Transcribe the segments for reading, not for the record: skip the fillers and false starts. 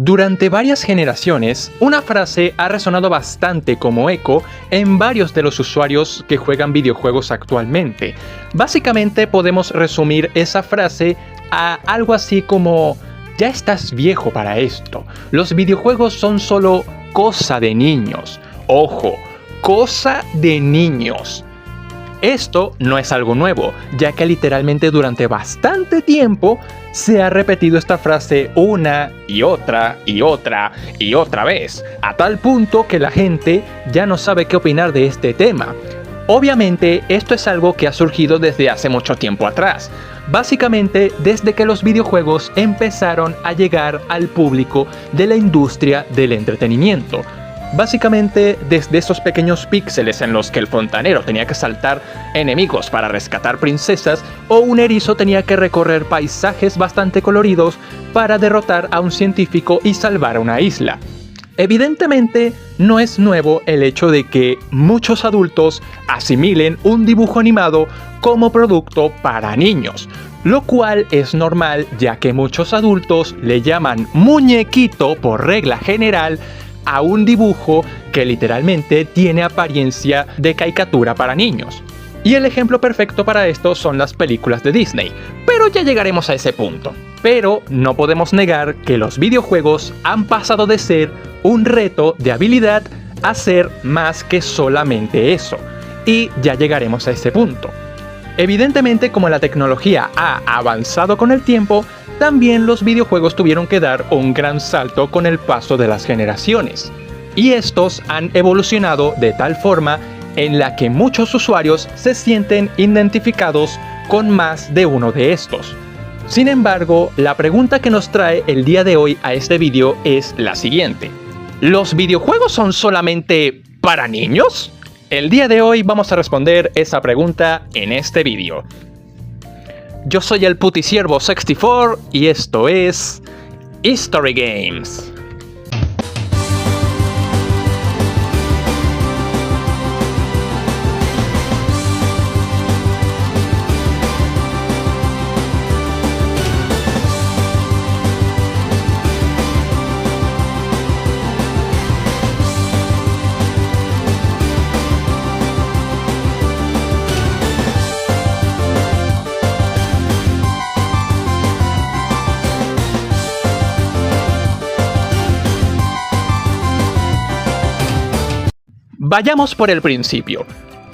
Durante varias generaciones, una frase ha resonado bastante como eco en varios de los usuarios que juegan videojuegos actualmente. Básicamente podemos resumir esa frase a algo así como: ya estás viejo para esto, los videojuegos son solo cosa de niños. Ojo, cosa de niños. Esto no es algo nuevo, ya que literalmente durante bastante tiempo se ha repetido esta frase una y otra vez, a tal punto que la gente ya no sabe qué opinar de este tema. Obviamente, esto es algo que ha surgido desde hace mucho tiempo atrás, básicamente desde que los videojuegos empezaron a llegar al público de la industria del entretenimiento. Básicamente desde esos pequeños píxeles en los que el fontanero tenía que saltar enemigos para rescatar princesas, o un erizo tenía que recorrer paisajes bastante coloridos para derrotar a un científico y salvar una isla. Evidentemente, no es nuevo el hecho de que muchos adultos asimilen un dibujo animado como producto para niños, lo cual es normal ya que muchos adultos le llaman muñequito por regla general a un dibujo que literalmente tiene apariencia de caricatura para niños. Y el ejemplo perfecto para esto son las películas de Disney, pero ya llegaremos a ese punto. Pero no podemos negar que los videojuegos han pasado de ser un reto de habilidad a ser más que solamente eso, y ya llegaremos a ese punto. Evidentemente, como la tecnología ha avanzado con el tiempo, también los videojuegos tuvieron que dar un gran salto con el paso de las generaciones. Y estos han evolucionado de tal forma en la que muchos usuarios se sienten identificados con más de uno de estos. Sin embargo, la pregunta que nos trae el día de hoy a este vídeo es la siguiente: ¿los videojuegos son solamente para niños? El día de hoy vamos a responder esa pregunta en este vídeo. Yo soy el Puticiervo 64 y esto es History Games. Vayamos por el principio.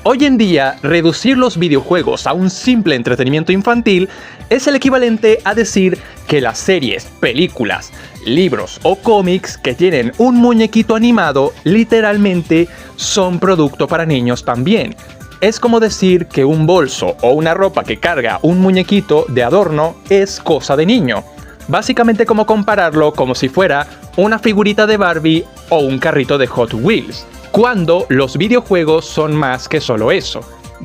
Hoy en día, reducir los videojuegos a un simple entretenimiento infantil es el equivalente a decir que las series, películas, libros o cómics que tienen un muñequito animado literalmente son producto para niños también. Es como decir que un bolso o una ropa que carga un muñequito de adorno es cosa de niño. Básicamente como compararlo como si fuera una figurita de Barbie o un carrito de Hot Wheels, cuando los videojuegos son más que solo eso.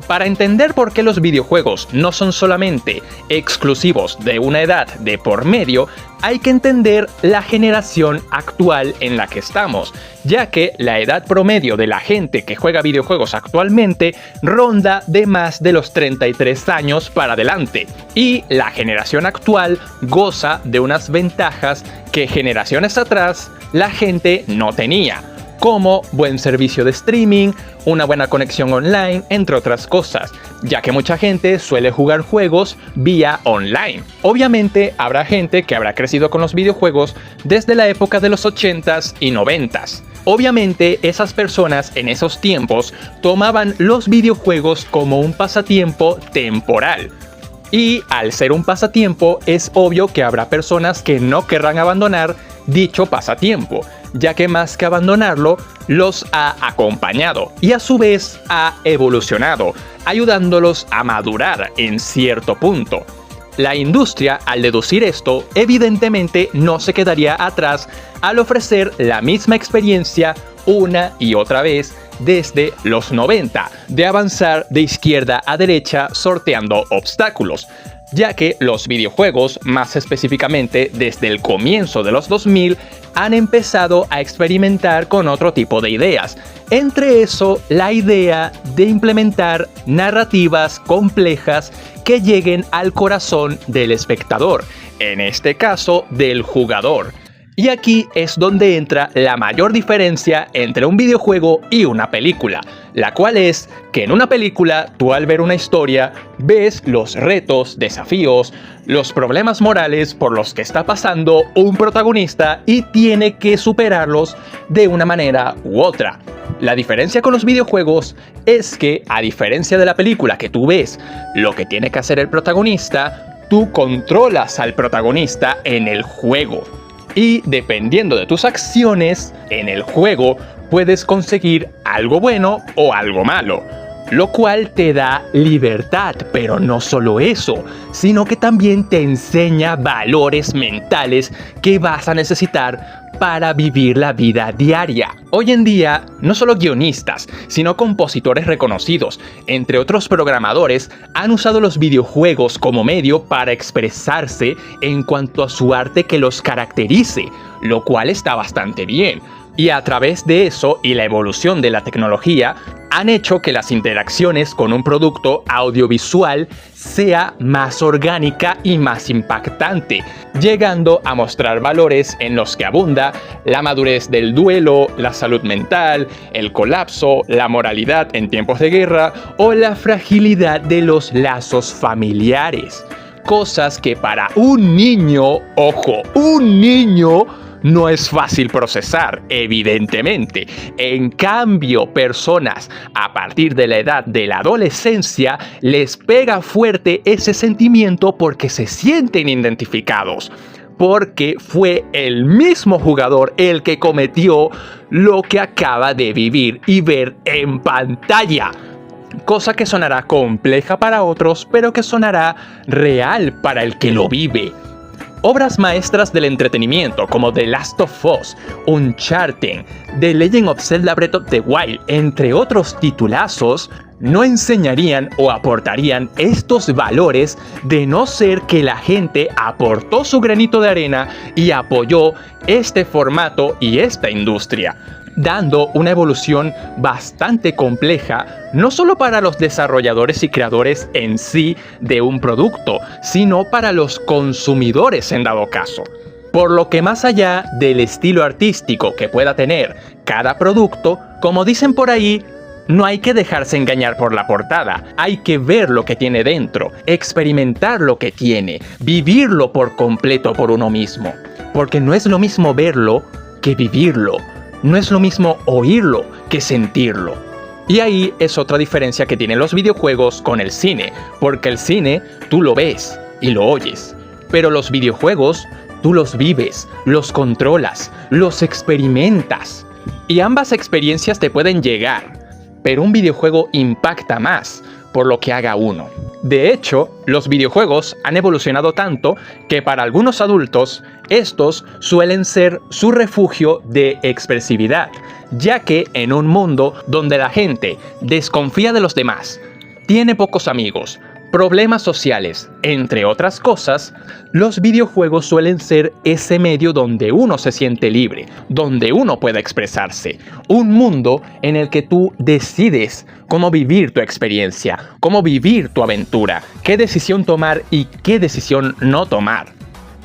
Para entender por qué los videojuegos no son solamente exclusivos de una edad de por medio, hay que entender la generación actual en la que estamos, ya que la edad promedio de la gente que juega videojuegos actualmente ronda de más de los 33 años para adelante, y la generación actual goza de unas ventajas que generaciones atrás la gente no tenía, como buen servicio de streaming, una buena conexión online, entre otras cosas, ya que mucha gente suele jugar juegos vía online. Obviamente habrá gente que habrá crecido con los videojuegos desde la época de los 80s y 90s. Obviamente esas personas en esos tiempos tomaban los videojuegos como un pasatiempo temporal. Y al ser un pasatiempo es obvio que habrá personas que no querrán abandonar dicho pasatiempo, ya que más que abandonarlo, los ha acompañado y a su vez ha evolucionado, ayudándolos a madurar en cierto punto. La industria, al deducir esto, evidentemente no se quedaría atrás al ofrecer la misma experiencia una y otra vez desde los 90, de avanzar de izquierda a derecha sorteando obstáculos, ya que los videojuegos, más específicamente desde el comienzo de los 2000, han empezado a experimentar con otro tipo de ideas. Entre eso, la idea de implementar narrativas complejas que lleguen al corazón del espectador, en este caso del jugador. Y aquí es donde entra la mayor diferencia entre un videojuego y una película, la cual es que en una película tú al ver una historia ves los retos, desafíos, los problemas morales por los que está pasando un protagonista y tiene que superarlos de una manera u otra. La diferencia con los videojuegos es que, a diferencia de la película que tú ves lo que tiene que hacer el protagonista, tú controlas al protagonista en el juego. Y dependiendo de tus acciones en el juego, puedes conseguir algo bueno o algo malo, lo cual te da libertad, pero no solo eso, sino que también te enseña valores mentales que vas a necesitar para vivir la vida diaria. Hoy en día, no solo guionistas, sino compositores reconocidos, entre otros programadores, han usado los videojuegos como medio para expresarse en cuanto a su arte que los caracterice, lo cual está bastante bien. Y a través de eso y la evolución de la tecnología, han hecho que las interacciones con un producto audiovisual sea más orgánica y más impactante, llegando a mostrar valores en los que abunda la madurez del duelo, la salud mental, el colapso, la moralidad en tiempos de guerra o la fragilidad de los lazos familiares. Cosas que para un niño, ojo, un niño, no es fácil procesar, evidentemente. En cambio, personas a partir de la edad de la adolescencia les pega fuerte ese sentimiento porque se sienten identificados. Porque fue el mismo jugador el que cometió lo que acaba de vivir y ver en pantalla. Cosa que sonará compleja para otros, pero que sonará real para el que lo vive. Obras maestras del entretenimiento como The Last of Us, Uncharted, The Legend of Zelda Breath of the Wild, entre otros titulazos, no enseñarían o aportarían estos valores de no ser que la gente aportó su granito de arena y apoyó este formato y esta industria, dando una evolución bastante compleja, no solo para los desarrolladores y creadores en sí de un producto, sino para los consumidores en dado caso. Por lo que más allá del estilo artístico que pueda tener cada producto, como dicen por ahí, no hay que dejarse engañar por la portada, hay que ver lo que tiene dentro, experimentar lo que tiene, vivirlo por completo por uno mismo. Porque no es lo mismo verlo que vivirlo. No es lo mismo oírlo que sentirlo. Y ahí es otra diferencia que tienen los videojuegos con el cine, porque el cine tú lo ves y lo oyes, pero los videojuegos tú los vives, los controlas, los experimentas. Y ambas experiencias te pueden llegar, pero un videojuego impacta más por lo que haga uno. De hecho, los videojuegos han evolucionado tanto que para algunos adultos, estos suelen ser su refugio de expresividad, ya que en un mundo donde la gente desconfía de los demás, tiene pocos amigos, problemas sociales, entre otras cosas, los videojuegos suelen ser ese medio donde uno se siente libre, donde uno puede expresarse. Un mundo en el que tú decides cómo vivir tu experiencia, cómo vivir tu aventura, qué decisión tomar y qué decisión no tomar.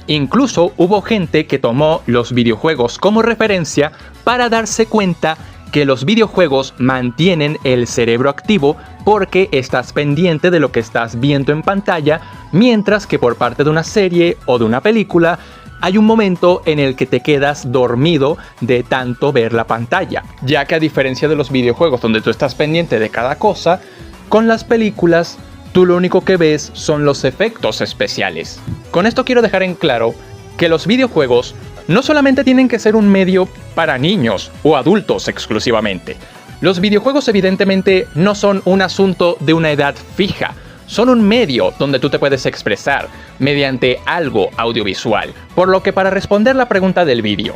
Incluso hubo gente que tomó los videojuegos como referencia para darse cuenta que los videojuegos mantienen el cerebro activo porque estás pendiente de lo que estás viendo en pantalla, mientras que por parte de una serie o de una película hay un momento en el que te quedas dormido de tanto ver la pantalla, ya que a diferencia de los videojuegos donde tú estás pendiente de cada cosa, con las películas tú lo único que ves son los efectos especiales. Con esto quiero dejar en claro que los videojuegos no solamente tienen que ser un medio para niños o adultos exclusivamente. Los videojuegos evidentemente no son un asunto de una edad fija, son un medio donde tú te puedes expresar mediante algo audiovisual. Por lo que para responder la pregunta del vídeo,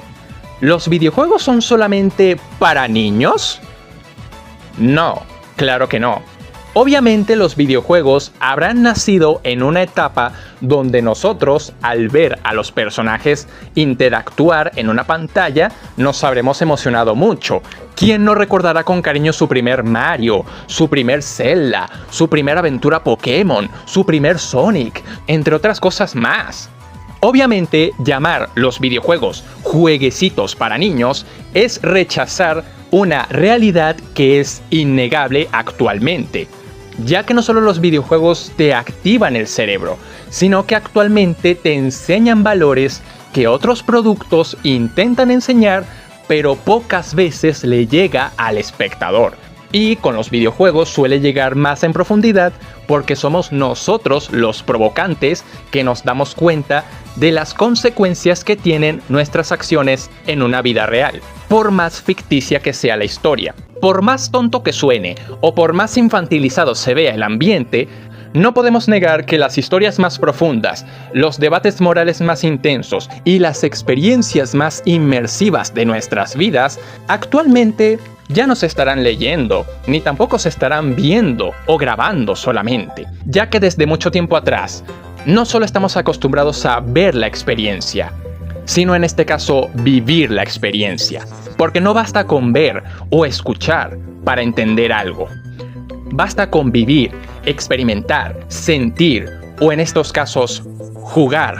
¿los videojuegos son solamente para niños? No, claro que no. Obviamente los videojuegos habrán nacido en una etapa donde nosotros, al ver a los personajes interactuar en una pantalla, nos habremos emocionado mucho. ¿Quién no recordará con cariño su primer Mario, su primer Zelda, su primera aventura Pokémon, su primer Sonic, entre otras cosas más? Obviamente, llamar los videojuegos jueguecitos para niños es rechazar una realidad que es innegable actualmente, ya que no solo los videojuegos te activan el cerebro, sino que actualmente te enseñan valores que otros productos intentan enseñar, pero pocas veces le llega al espectador. Y con los videojuegos suele llegar más en profundidad porque somos nosotros los provocantes que nos damos cuenta de las consecuencias que tienen nuestras acciones en una vida real, por más ficticia que sea la historia. Por más tonto que suene o por más infantilizado se vea el ambiente, no podemos negar que las historias más profundas, los debates morales más intensos y las experiencias más inmersivas de nuestras vidas actualmente ya no se estarán leyendo, ni tampoco se estarán viendo o grabando solamente, ya que desde mucho tiempo atrás no solo estamos acostumbrados a ver la experiencia, sino en este caso vivir la experiencia, porque no basta con ver o escuchar para entender algo. Basta con vivir, experimentar, sentir o en estos casos jugar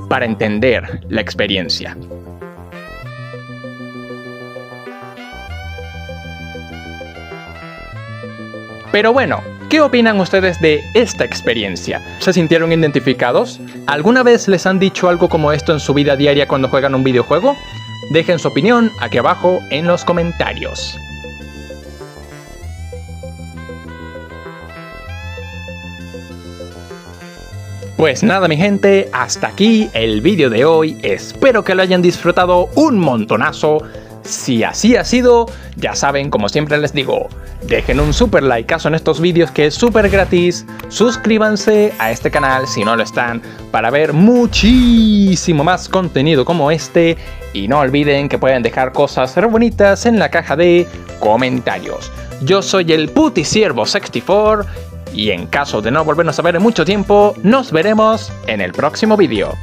para entender la experiencia. Pero bueno, ¿qué opinan ustedes de esta experiencia? ¿Se sintieron identificados? ¿Alguna vez les han dicho algo como esto en su vida diaria cuando juegan un videojuego? Dejen su opinión aquí abajo en los comentarios. Pues nada mi gente, hasta aquí el vídeo de hoy, espero que lo hayan disfrutado un montonazo. Si así ha sido, ya saben, como siempre les digo, dejen un super likeazo en estos vídeos que es súper gratis, suscríbanse a este canal si no lo están para ver muchísimo más contenido como este y no olviden que pueden dejar cosas re bonitas en la caja de comentarios. Yo soy el Puticiervo 64 y en caso de no volvernos a ver en mucho tiempo, nos veremos en el próximo vídeo.